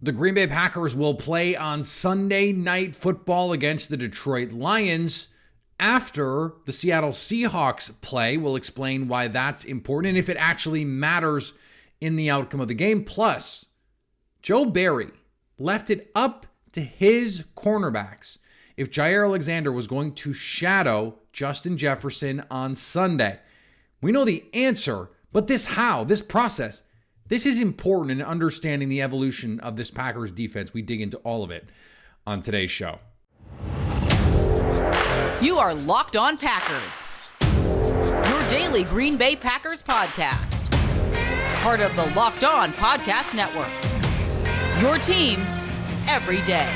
The Green Bay Packers will play on Sunday Night Football against the Detroit Lions after the Seattle Seahawks play. We'll explain why that's important and if it actually matters in the outcome of the game. Plus, Joe Barry left it up to his cornerbacks if Jaire Alexander was going to shadow Justin Jefferson on Sunday. We know the answer, but this process, this is important in understanding the evolution of this Packers defense. We dig into all of it on today's show. You are Locked On Packers, your daily Green Bay Packers podcast. Part of the Locked On Podcast Network, your team every day.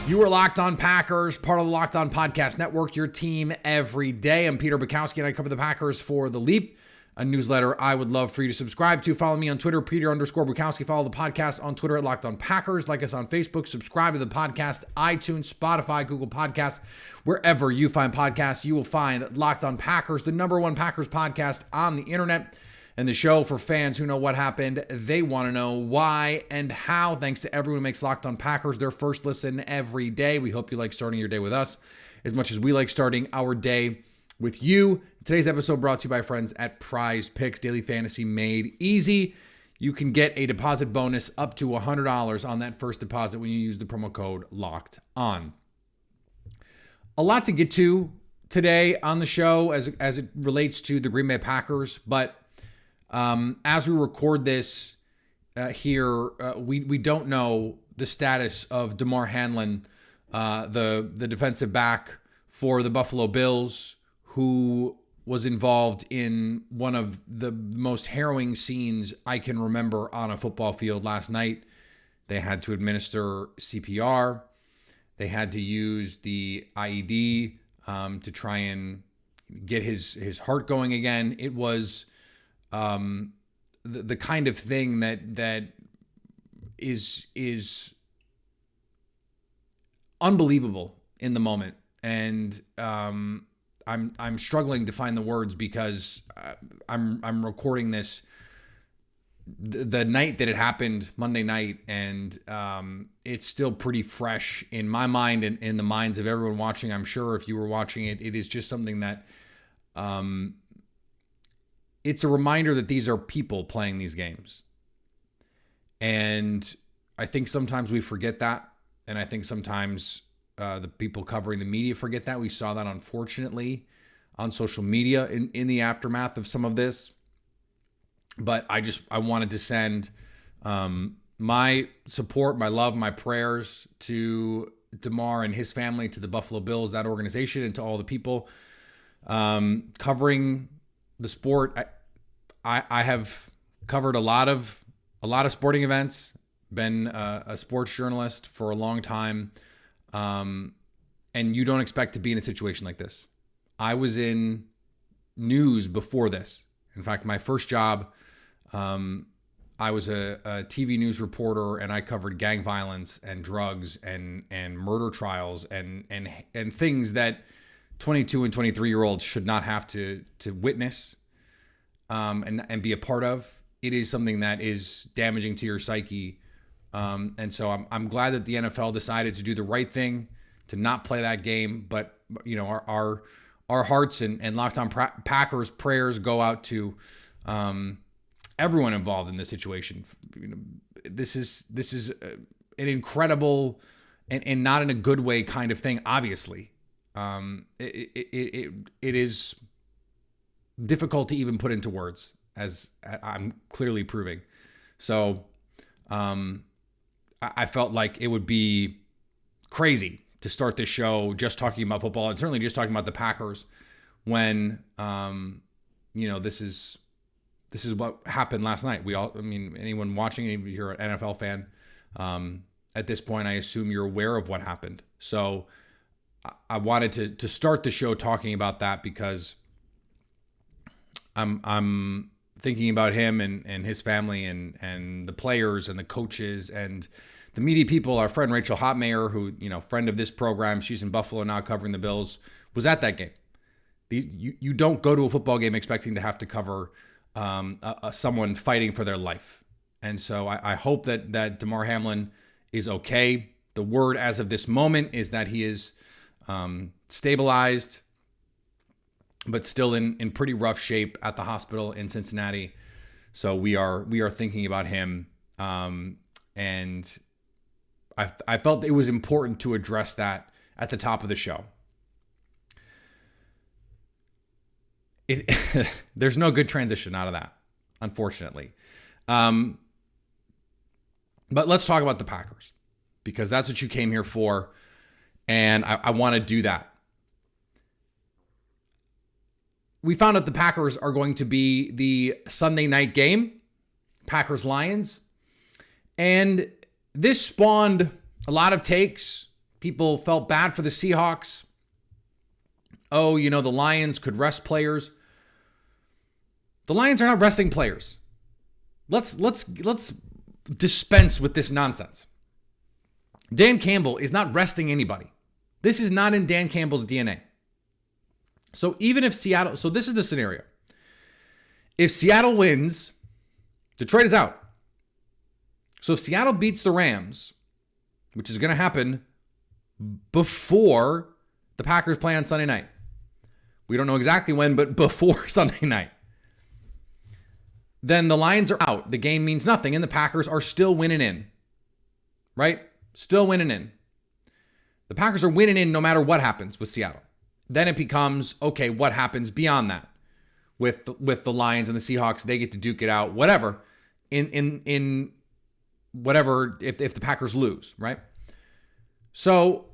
You are Locked On Packers, part of the Locked On Podcast Network, your team every day. I'm Peter Bukowski, and I cover the Packers for The Leap, a newsletter I would love for you to subscribe to. Follow me on Twitter, Peter_Bukowski. Follow the podcast on Twitter at Locked On Packers. Like us on Facebook. Subscribe to the podcast, iTunes, Spotify, Google Podcasts. Wherever you find podcasts, you will find Locked On Packers, the number one Packers podcast on the internet. And the show for fans who know what happened. They want to know why and how. Thanks to everyone who makes Locked On Packers their first listen every day. We hope you like starting your day with us as much as we like starting our day with you. Today's episode brought to you by friends at Prize Picks, daily fantasy made easy. You can get a deposit bonus up to $100 on that first deposit when you use the promo code Locked On. A lot to get to today on the show as it relates to the Green Bay Packers, but as we record this here, we don't know the status of Demar Hamlin, the defensive back for the Buffalo Bills, who was involved in one of the most harrowing scenes I can remember on a football field last night. They had to administer CPR. They had to use the IED to try and get his heart going again. It was the kind of thing that is unbelievable in the moment, and I'm struggling to find the words because I'm recording this the night that it happened, Monday night, and it's still pretty fresh in my mind and in the minds of everyone watching. I'm sure if you were watching it, it is just something that it's a reminder that these are people playing these games. And I think sometimes we forget that. And I think sometimes the people covering the media forget that. We saw that, unfortunately, on social media in the aftermath of some of this. But I wanted to send my support, my love, my prayers to Demar and his family, to the Buffalo Bills, that organization, and to all the people covering the sport. I have covered a lot of sporting events, been a sports journalist for a long time, and you don't expect to be in a situation like this. I was in news before this. In fact, my first job, I was a TV news reporter, and I covered gang violence and drugs and murder trials and things that 22 and 23-year-olds should not have to witness and be a part of. It is something that is damaging to your psyche. And so I'm glad that the NFL decided to do the right thing, to not play that game. But, you know, our hearts and Locked On Packers prayers go out to everyone involved in this situation. You know, this is an incredible and not in a good way kind of thing, obviously. It is difficult to even put into words, as I'm clearly proving. So I felt like it would be crazy to start this show just talking about football, and certainly just talking about the Packers when, this is what happened last night. Anyone watching, if you're an NFL fan, at this point, I assume you're aware of what happened. So I wanted to start the show talking about that because I'm thinking about him and his family and the players and the coaches and the media people. Our friend Rachel Hotmayer, who, friend of this program, she's in Buffalo now covering the Bills, was at that game. You don't go to a football game expecting to have to cover someone fighting for their life. And so I hope that Demar Hamlin is okay. The word as of this moment is that he is stabilized, but still in pretty rough shape at the hospital in Cincinnati. So we are thinking about him. And I felt it was important to address that at the top of the show. There's no good transition out of that, unfortunately. But let's talk about the Packers, because that's what you came here for, and I want to do that. We found out the Packers are going to be the Sunday night game, Packers-Lions, and this spawned a lot of takes. People felt bad for the Seahawks. Oh, the Lions could rest players. The Lions are not resting players. Let's dispense with this nonsense. Dan Campbell is not resting anybody. This is not in Dan Campbell's DNA. So even if Seattle, so this is the scenario. If Seattle wins, Detroit is out. So if Seattle beats the Rams, which is going to happen before the Packers play on Sunday night. We don't know exactly when, but before Sunday night. Then the Lions are out. The game means nothing, and the Packers are still winning in. Right? Still winning in. The Packers are winning in no matter what happens with Seattle. Then it becomes, okay, what happens beyond that with the Lions and the Seahawks? They get to duke it out, whatever, in whatever, if the Packers lose, right? So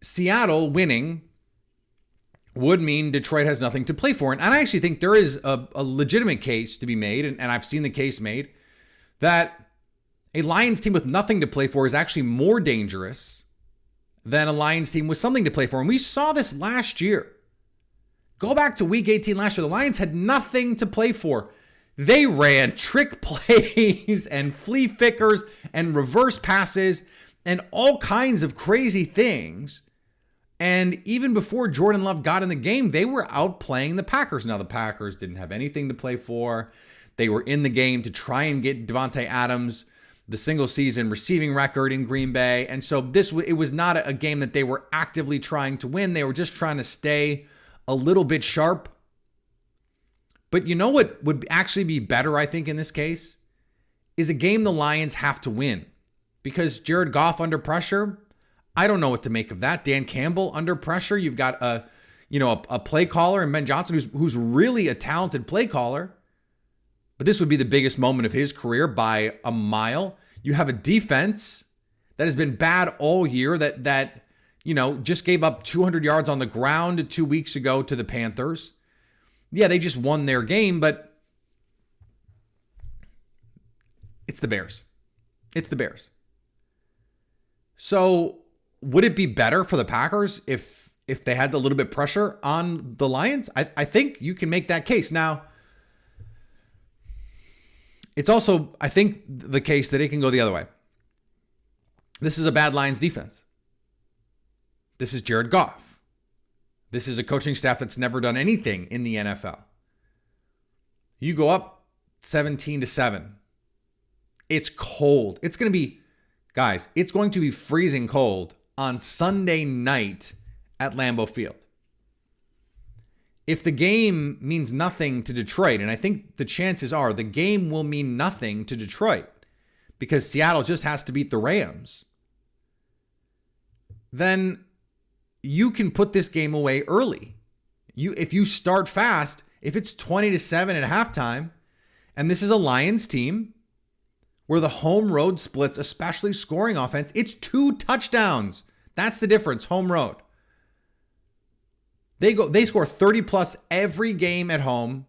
Seattle winning would mean Detroit has nothing to play for. And I actually think there is a legitimate case to be made, and I've seen the case made, that a Lions team with nothing to play for is actually more dangerous than a Lions team with something to play for. And we saw this last year. Go back to week 18 last year. The Lions had nothing to play for. They ran trick plays and flea flickers and reverse passes and all kinds of crazy things. And even before Jordan Love got in the game, they were outplaying the Packers. Now, the Packers didn't have anything to play for. They were in the game to try and get Devontae Adams the single season receiving record in Green Bay. And so it was not a game that they were actively trying to win. They were just trying to stay a little bit sharp. But you know what would actually be better, I think, in this case, is a game the Lions have to win. Because Jared Goff under pressure, I don't know what to make of that. Dan Campbell under pressure. You've got a play caller in Ben Johnson who's really a talented play caller. But this would be the biggest moment of his career by a mile. You have a defense that has been bad all year that just gave up 200 yards on the ground 2 weeks ago to the Panthers. Yeah, they just won their game, but it's the Bears. It's the Bears. So would it be better for the Packers if they had a little bit pressure on the Lions? I think you can make that case. Now, it's also, I think, the case that it can go the other way. This is a bad Lions defense. This is Jared Goff. This is a coaching staff that's never done anything in the NFL. You go up 17-7. It's cold. It's going to be, guys, it's going to be freezing cold on Sunday night at Lambeau Field. If the game means nothing to Detroit, and I think the chances are the game will mean nothing to Detroit because Seattle just has to beat the Rams, then you can put this game away early. If you start fast, if it's 20-7 at halftime, and this is a Lions team where the home road splits, especially scoring offense, it's 2 touchdowns. That's the difference, home road. They score 30 plus every game at home,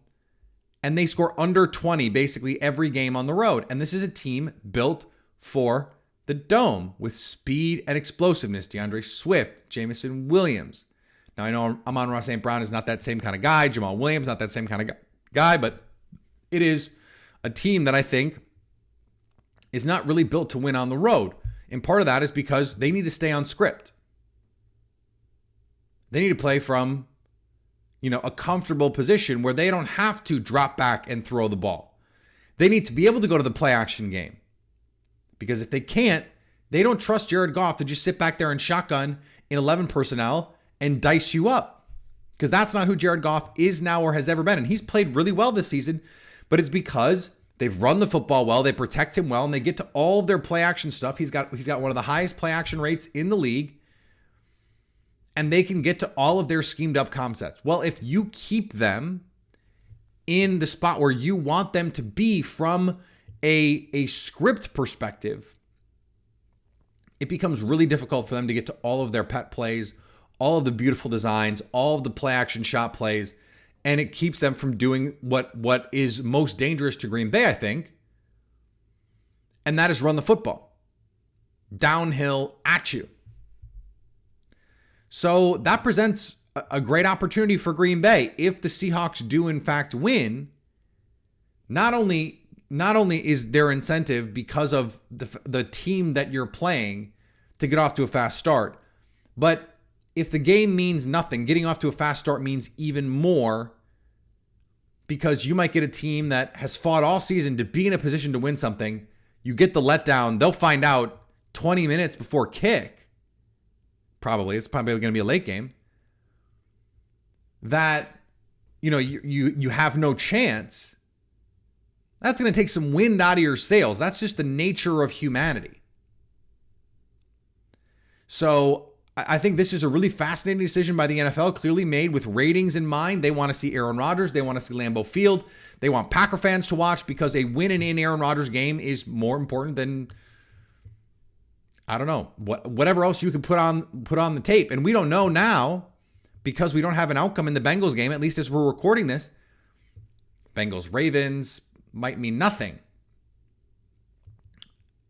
and they score under 20 basically every game on the road. And this is a team built for the dome with speed and explosiveness. DeAndre Swift, Jamison Williams. Now I know Amon-Ra St. Brown is not that same kind of guy. Jamal Williams, not that same kind of guy, but it is a team that I think is not really built to win on the road. And part of that is because they need to stay on script. They need to play from a comfortable position where they don't have to drop back and throw the ball. They need to be able to go to the play action game. Because if they can't, they don't trust Jared Goff to just sit back there and shotgun in 11 personnel and dice you up. Because that's not who Jared Goff is now or has ever been. And he's played really well this season, but it's because they've run the football well, they protect him well, and they get to all of their play action stuff. He's got one of the highest play action rates in the league. And they can get to all of their schemed up concepts. Well, if you keep them in the spot where you want them to be from a script perspective, it becomes really difficult for them to get to all of their pet plays, all of the beautiful designs, all of the play action shot plays, and it keeps them from doing what is most dangerous to Green Bay, I think, and that is run the football downhill at you. So that presents a great opportunity for Green Bay. If the Seahawks do in fact win, not only is there incentive because of the team that you're playing to get off to a fast start, but if the game means nothing, getting off to a fast start means even more, because you might get a team that has fought all season to be in a position to win something. You get the letdown. They'll find out 20 minutes before kick. Probably. It's probably going to be a late game. That, you have no chance. That's going to take some wind out of your sails. That's just the nature of humanity. So I think this is a really fascinating decision by the NFL, clearly made with ratings in mind. They want to see Aaron Rodgers. They want to see Lambeau Field. They want Packer fans to watch because a win in Aaron Rodgers game is more important than, I don't know, whatever else you could put on the tape. And we don't know now because we don't have an outcome in the Bengals game, at least as we're recording this. Bengals Ravens might mean nothing.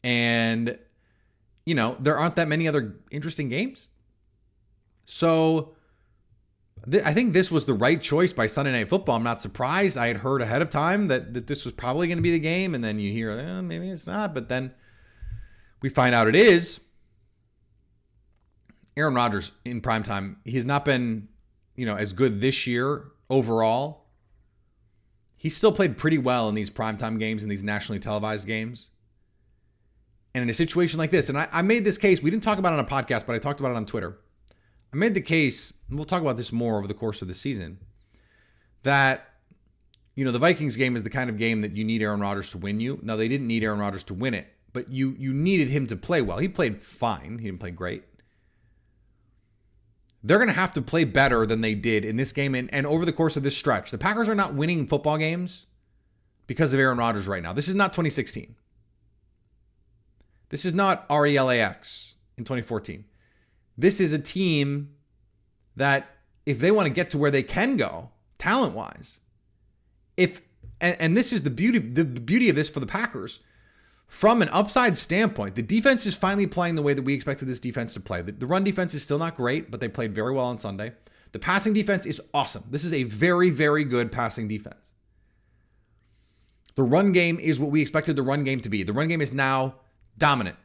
And, there aren't that many other interesting games. So I think this was the right choice by Sunday Night Football. I'm not surprised. I had heard ahead of time that this was probably going to be the game. And then you hear, maybe it's not. But then we find out it is. Aaron Rodgers in primetime, he's not been, as good this year overall. He still played pretty well in these primetime games and these nationally televised games. And in a situation like this, and I made this case, we didn't talk about it on a podcast, but I talked about it on Twitter. I made the case, and we'll talk about this more over the course of the season, that, the Vikings game is the kind of game that you need Aaron Rodgers to win you. Now, they didn't need Aaron Rodgers to win it, but you needed him to play well. He played fine. He didn't play great. They're going to have to play better than they did in this game and over the course of this stretch. The Packers are not winning football games because of Aaron Rodgers right now. This is not 2016. This is not RELAX in 2014. This is a team that, if they want to get to where they can go, talent-wise, and this is the beauty of this for the Packers, from an upside standpoint, the defense is finally playing the way that we expected this defense to play. The run defense is still not great, but they played very well on Sunday. The passing defense is awesome. This is a very, very good passing defense. The run game is what we expected the run game to be. The run game is now dominant.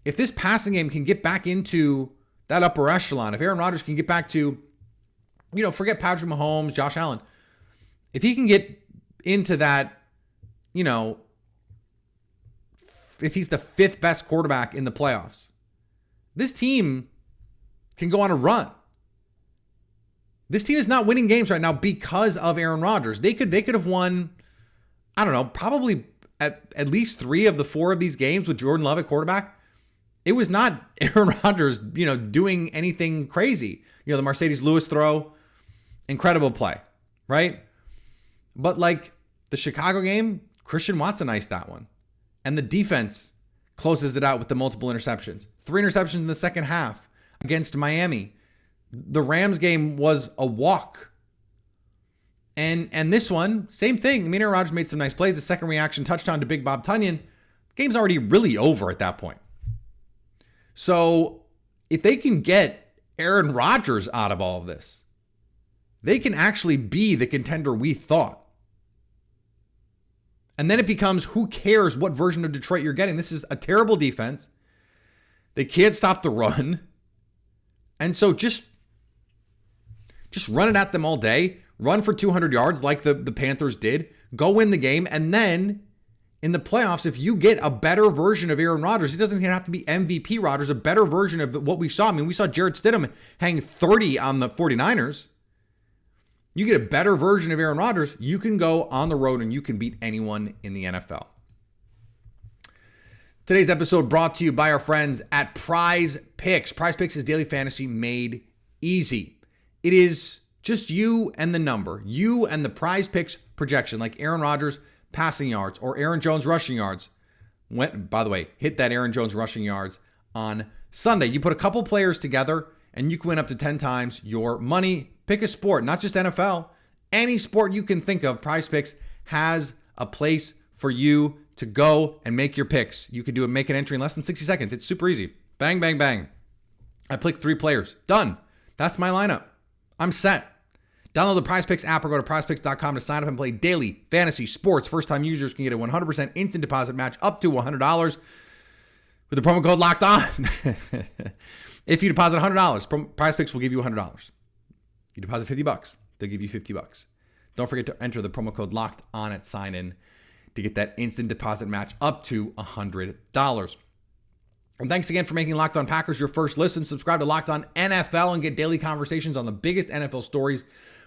If this passing game can get back into that upper echelon, if Aaron Rodgers can get back to, forget Patrick Mahomes, Josh Allen, if he can get into that, if he's the fifth best quarterback in the playoffs, this team can go on a run. This team is not winning games right now because of Aaron Rodgers. They could have won, I don't know, probably at least 3 of the 4 of these games with Jordan Love at quarterback. It was not Aaron Rodgers, doing anything crazy. The Mercedes Lewis throw, incredible play, right? But like the Chicago game, Christian Watson iced that one. And the defense closes it out with the multiple interceptions. 3 interceptions in the second half against Miami. The Rams game was a walk. And this one, same thing. Aaron Rodgers made some nice plays. The second reaction touchdown to Big Bob Tunyon. The game's already really over at that point. So if they can get Aaron Rodgers out of all of this, they can actually be the contender we thought. And then it becomes, who cares what version of Detroit you're getting? This is a terrible defense. They can't stop the run. And so just Just run it at them all day. Run for 200 yards like the Panthers did. Go win the game. And then in the playoffs, if you get a better version of Aaron Rodgers, it doesn't even have to be MVP Rodgers, a better version of what we saw. I mean, we saw Jarrett Stidham hang 30 on the 49ers. You get a better version of Aaron Rodgers, you can go on the road and you can beat anyone in the NFL. Today's episode brought to you by our friends at Prize Picks. Prize Picks is daily fantasy made easy. It is just you and the number, you and the Prize Picks projection, like Aaron Rodgers passing yards or Aaron Jones rushing yards. By the way, hit that Aaron Jones rushing yards on Sunday. You put a couple players together and you can win up to 10 times your money. Pick a sport, not just NFL. Any sport you can think of, Prize Picks has a place for you to go and make your picks. You can make an entry in less than 60 seconds. It's super easy. Bang, bang, bang. I picked 3 players. Done. That's my lineup. I'm set. Download the Prize Picks app or go to prizepicks.com to sign up and play daily fantasy sports. First-time users can get a 100% instant deposit match up to $100 with the promo code Locked On. If you deposit $100, Prize Picks will give you $100. You deposit $50, they'll give you $50. Don't forget to enter the promo code Locked On at sign-in to get that instant deposit match up to $100. And thanks again for making Locked On Packers your first listen. Subscribe to Locked On NFL and get daily conversations on the biggest NFL stories,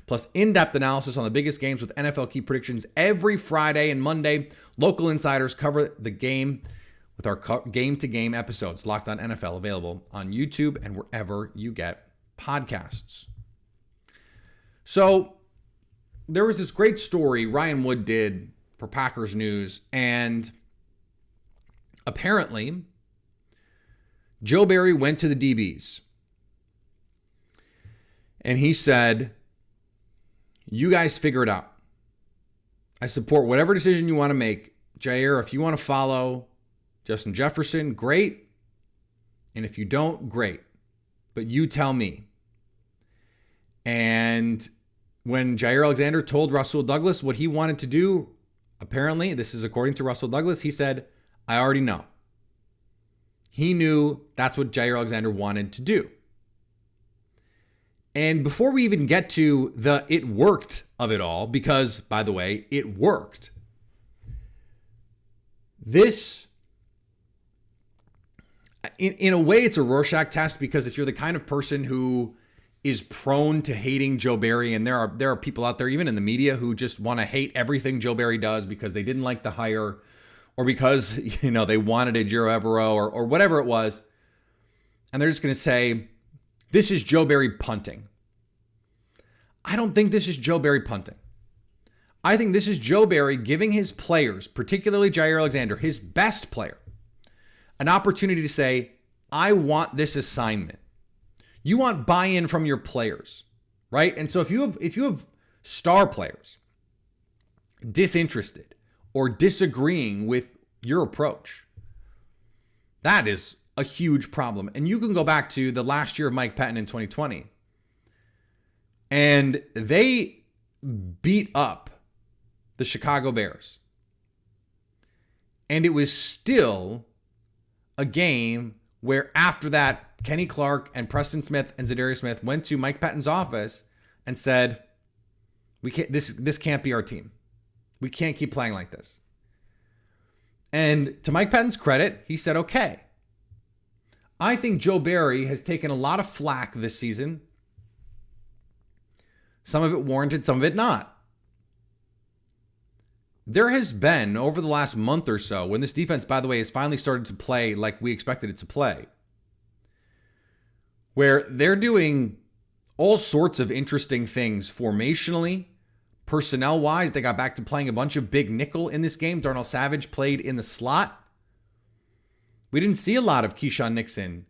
plus in-depth analysis on the biggest games with NFL key predictions every Friday and Monday. Local insiders cover the game with our game-to-game episodes. Locked On NFL available on YouTube and wherever you get podcasts. So there was this great story Ryan Wood did for Packers News, and apparently Joe Barry went to the DBs and he said, you guys figure it out. I support whatever decision you want to make. Jaire, if you want to follow Justin Jefferson, great. And if you don't, great. But you tell me. And when Jaire Alexander told Russell Douglas what he wanted to do, apparently, this is according to Russell Douglas, he said, I already know. He knew that's what Jaire Alexander wanted to do. And before we even get to the it worked of it all, because, by the way, it worked, this, in a way, it's a Rorschach test, because if you're the kind of person who is prone to hating Joe Barry, and there are people out there, even in the media, who just want to hate everything Joe Barry does because they didn't like the hire, or because, they wanted a Giro Evero or whatever it was. And they're just going to say, this is Joe Barry punting. I don't think this is Joe Barry punting. I think this is Joe Barry giving his players, particularly Jaire Alexander, his best player, an opportunity to say, I want this assignment. You want buy-in from your players, right? And so if you have star players disinterested or disagreeing with your approach, that is a huge problem. And you can go back to the last year of Mike Pettin in 2020, and they beat up the Chicago Bears. And it was still a game where after that, Kenny Clark and Preston Smith and Zadarius Smith went to Mike Pettin's office and said, "We can't. This can't be our team. We can't keep playing like this." And to Mike Pettin's credit, he said, "Okay." I think Joe Barry has taken a lot of flack this season. Some of it warranted, some of it not. There has been, over the last month or so, when this defense, by the way, has finally started to play like we expected it to play, where they're doing all sorts of interesting things formationally, personnel-wise. They got back to playing a bunch of big nickel in this game. Darnell Savage played in the slot. We didn't see a lot of Keyshawn Nixon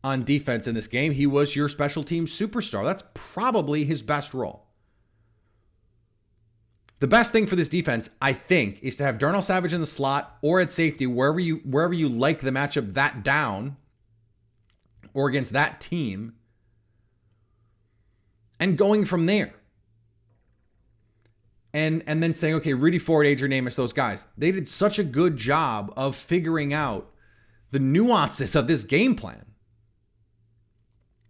on defense in this game. He was your special team superstar. That's probably his best role. The best thing for this defense, I think, is to have Darnell Savage in the slot or at safety, wherever you like the matchup that down or against that team, and going from there. And then saying, okay, Rudy Ford, Adrian Amos, those guys, they did such a good job of figuring out the nuances of this game plan.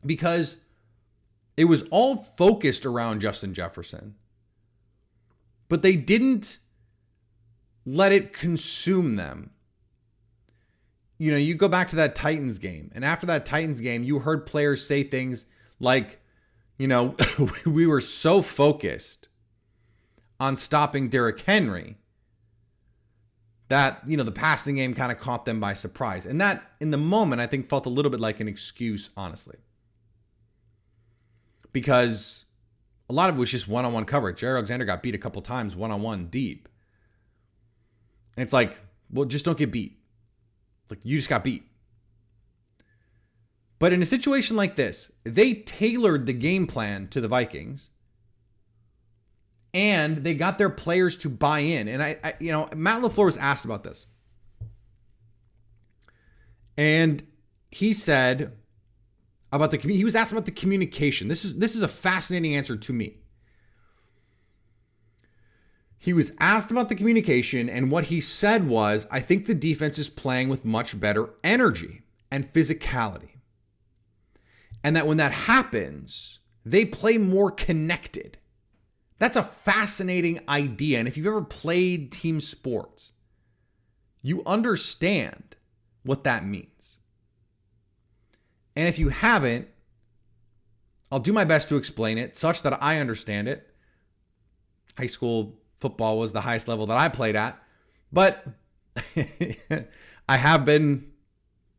Because It was all focused around Justin Jefferson, but they didn't let it consume them. You know, you go back to that Titans game, and after that Titans game, you heard players say things like, you know, we were so focused on stopping Derrick Henry that, you know, the passing game kind of caught them by surprise. And that, in the moment, I think felt a little bit like an excuse, honestly. Because a lot of it was just one-on-one coverage. Jaire Alexander got beat a couple times one-on-one deep. And it's like, well, just don't get beat. Like, you just got beat. But in a situation like this, they tailored the game plan to the Vikings. And they got their players to buy in. And I you know, Matt LaFleur was asked about this. And he said about he was asked about the communication. This is a fascinating answer to me. He was asked about the communication, and what he said was, I think the defense is playing with much better energy and physicality. And that when that happens, they play more connected. That's a fascinating idea. And if you've ever played team sports, you understand what that means. And if you haven't, I'll do my best to explain it such that I understand it. High school football was the highest level that I played at, but I have been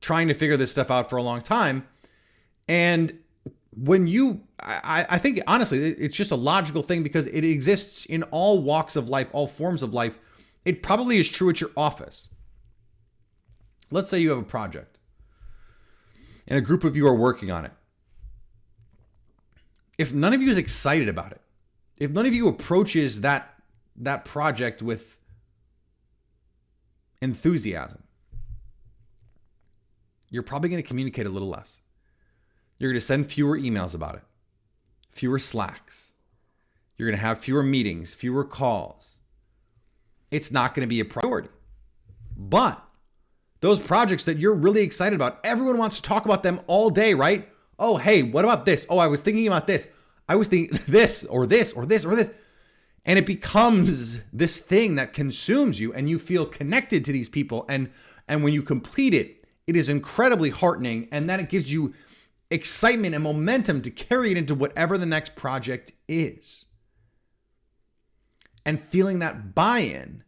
trying to figure this stuff out for a long time. And when I think, honestly, it's just a logical thing because it exists in all walks of life, all forms of life. It probably is true at your office. Let's say you have a project and a group of you are working on it. If none of you is excited about it, if none of you approaches that project with enthusiasm, you're probably going to communicate a little less. You're going to send fewer emails about it, fewer Slacks. You're going to have fewer meetings, fewer calls. It's not going to be a priority. But those projects that you're really excited about, everyone wants to talk about them all day, right? Oh, hey, what about this? Oh, I was thinking about this. I was thinking this or this or this or this. And it becomes this thing that consumes you, and you feel connected to these people. And when you complete it, it is incredibly heartening. And then it gives you excitement and momentum to carry it into whatever the next project is. And feeling that buy-in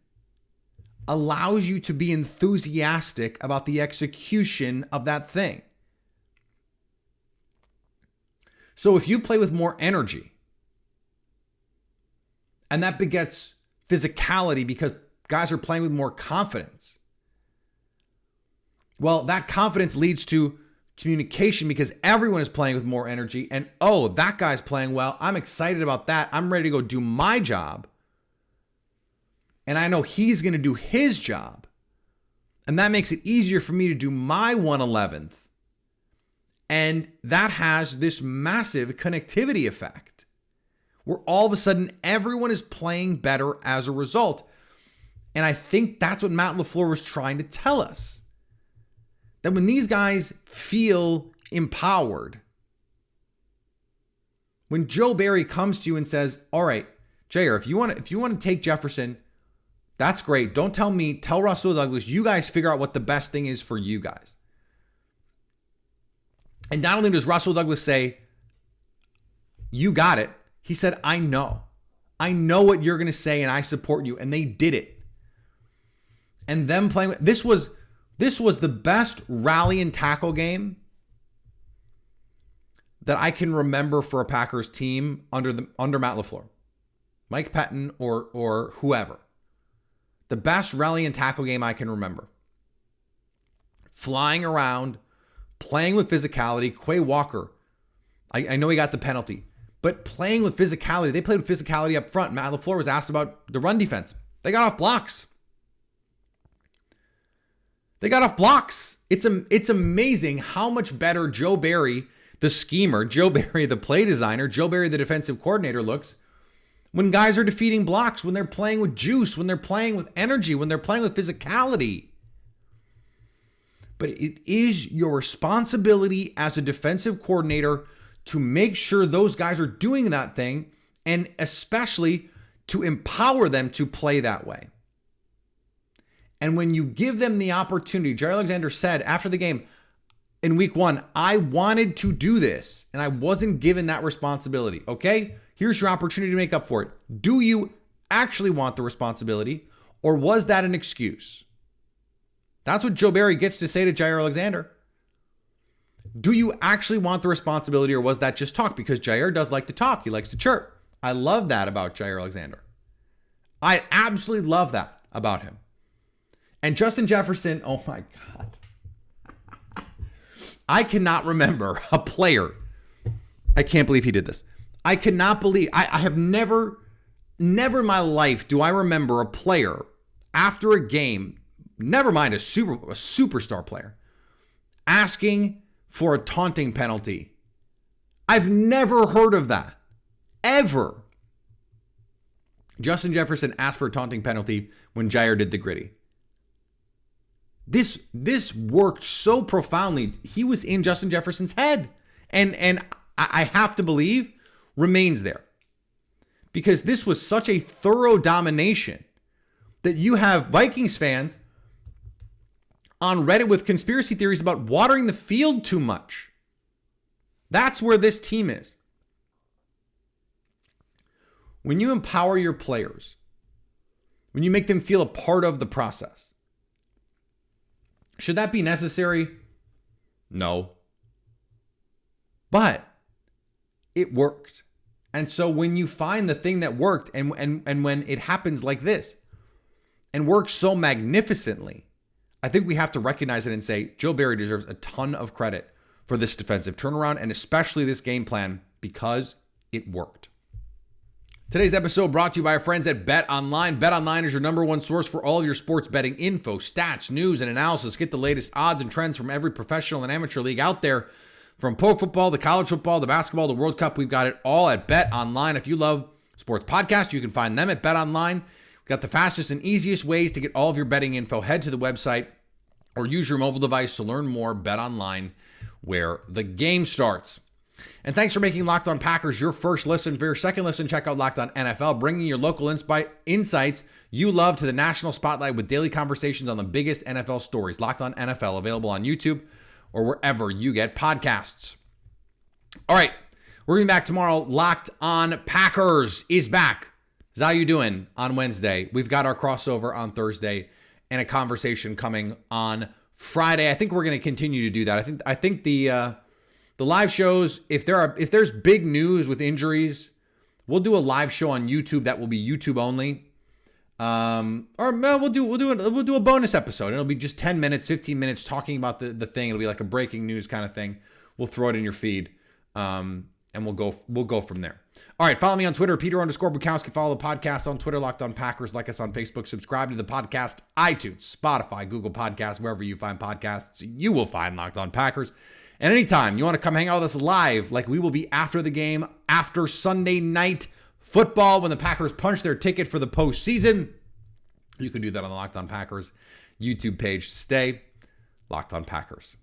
allows you to be enthusiastic about the execution of that thing. So if you play with more energy, and that begets physicality because guys are playing with more confidence, well, that confidence leads to communication because everyone is playing with more energy. And, oh, that guy's playing well. I'm excited about that. I'm ready to go do my job. And I know he's going to do his job. And that makes it easier for me to do my 1/11th. And that has this massive connectivity effect where all of a sudden everyone is playing better as a result. And I think that's what Matt LaFleur was trying to tell us. That when these guys feel empowered, when Joe Barry comes to you and says, all right, Jaire, if you want to take Jefferson, that's great. Don't tell me, tell Russell Douglas, you guys figure out what the best thing is for you guys. And not only does Russell Douglas say, you got it, he said, I know. I know what you're going to say and I support you. And they did it. And them playing, this was the best rally and tackle game that I can remember for a Packers team under Matt LaFleur. Mike Pettin or whoever. The best rally and tackle game I can remember. Flying around, playing with physicality. Quay Walker, I know he got the penalty, but playing with physicality. They played with physicality up front. Matt LaFleur was asked about the run defense. They got off blocks. It's amazing how much better Joe Barry, the schemer, Joe Barry, the play designer, Joe Barry, the defensive coordinator, looks when guys are defeating blocks, when they're playing with juice, when they're playing with energy, when they're playing with physicality. But it is your responsibility as a defensive coordinator to make sure those guys are doing that thing, and especially to empower them to play that way. And when you give them the opportunity, Jaire Alexander said after the game in week 1, I wanted to do this and I wasn't given that responsibility. Okay, here's your opportunity to make up for it. Do you actually want the responsibility, or was that an excuse? That's what Joe Barry gets to say to Jaire Alexander. Do you actually want the responsibility, or was that just talk? Because Jaire does like to talk. He likes to chirp. I love that about Jaire Alexander. I absolutely love that about him. And Justin Jefferson, oh my God. I cannot remember a player. I can't believe he did this. I cannot believe, I have never in my life do I remember a player after a game, never mind a superstar player, asking for a taunting penalty. I've never heard of that. Ever. Justin Jefferson asked for a taunting penalty when Jaire did the gritty. This worked so profoundly. He was in Justin Jefferson's head. And I have to believe remains there. Because this was such a thorough domination that you have Vikings fans on Reddit with conspiracy theories about watering the field too much. That's where this team is. When you empower your players, when you make them feel a part of the process, should that be necessary? No. But it worked. And so when you find the thing that worked, and when it happens like this and works so magnificently, I think we have to recognize it and say Joe Barry deserves a ton of credit for this defensive turnaround, and especially this game plan, because it worked. Today's episode brought to you by our friends at BetOnline. BetOnline is your number one source for all of your sports betting info, stats, news, and analysis. Get the latest odds and trends from every professional and amateur league out there. From pro football to college football to basketball to World Cup, we've got it all at BetOnline. If you love sports podcasts, you can find them at BetOnline. We've got the fastest and easiest ways to get all of your betting info. Head to the website or use your mobile device to learn more. BetOnline, where the game starts. And thanks for making Locked On Packers your first listen. For your second listen, check out Locked On NFL, bringing your local insights you love to the national spotlight with daily conversations on the biggest NFL stories. Locked On NFL, available on YouTube or wherever you get podcasts. All right, we're going to be back tomorrow. Locked On Packers is back. How you doing on Wednesday? We've got our crossover on Thursday and a conversation coming on Friday. I think we're going to continue to do that. I think the live shows, if there's big news with injuries, we'll do a live show on YouTube that will be YouTube only. Or we'll do a bonus episode. It'll be just 10 minutes, 15 minutes talking about the thing. It'll be like a breaking news kind of thing. We'll throw it in your feed. And we'll go from there. All right, follow me on Twitter, Peter_Bukowski. Follow the podcast on Twitter, Locked On Packers. Like us on Facebook. Subscribe to the podcast, iTunes, Spotify, Google Podcasts, wherever you find podcasts, you will find Locked On Packers. And anytime you want to come hang out with us live, like we will be after the game, after Sunday night football, when the Packers punch their ticket for the postseason, you can do that on the Locked On Packers YouTube page. Stay Locked On Packers.